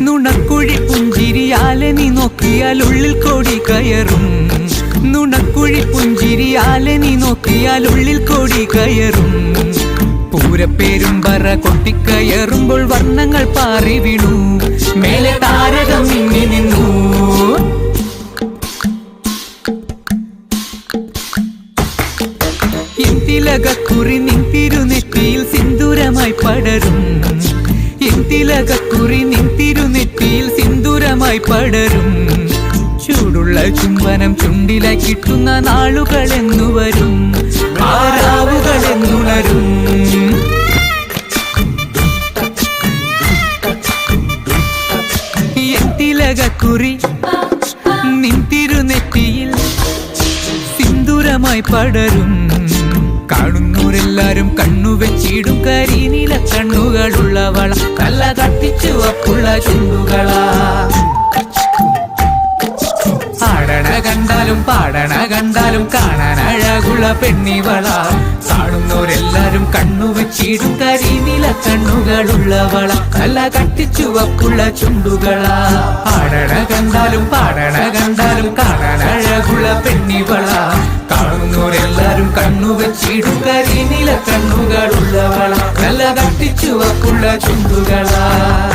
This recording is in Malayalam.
നുണക്കുഴി പുഞ്ചിരിയാലെ നീ നോക്കിയാൽ ഉള്ളിൽ കോടി കയറും. നുണക്കുഴി പുഞ്ചിരിയാലെ നീ നോക്കിയാൽ ഉള്ളിൽ കോടി കയറും. പൂരപ്പേരും പറ കൊട്ടിക്കയറുമ്പോൾ വർണ്ണങ്ങൾ പാറി വീണു. മേലെ താരകം മിന്നി നിന്നു. തിലകക്കുറി നിൻ തിരുനെറ്റിയിൽ സിന്ദൂരമായി പടരും. തിലകക്കുറി നിൻ തിരുനെറ്റിയിൽ സിന്ദൂരമായി പടരും. ചൂടുള്ള ചുംബനം ചുണ്ടിലായി കിട്ടുന്ന നാളുകളെന്നു വരും. ആരാവുകളെന്നുണരും. തിലകക്കുറി നിൻ തിരുനെറ്റിയിൽ സിന്ദൂരമായി പടരും. കാണുന്നവരെല്ലാരും കണ്ണുവെച്ചിടും കരിനീല കണ്ണുകളുള്ളവള, നല്ല കട്ടിച്ചുവപ്പുള്ള ചുണ്ടുകളാ. ആടണ കണ്ടാലും പാടണ കണ്ടാലും കാണാൻ അഴകുള്ള പെണ്ണിവള. കാണുന്നവരെല്ലാരും കണ്ണുവെച്ചിടും കരിനീല കണ്ണുകളുള്ളവള, നല്ല കട്ടിച്ചുവപ്പുള്ള ചുണ്ടുകളാ. ആടണ കണ്ടാലും പാടണ കണ്ടാലും കാണാൻ അഴകുള്ള പെണ്ണിവള. കാണുന്നവരെല്ലാരും കണ്ണുവെച്ചിടും കരിനീല കണ്ണുകളുള്ളവള, നല്ല കട്ടിച്ചുവപ്പുള്ള ചുണ്ടുകളാ.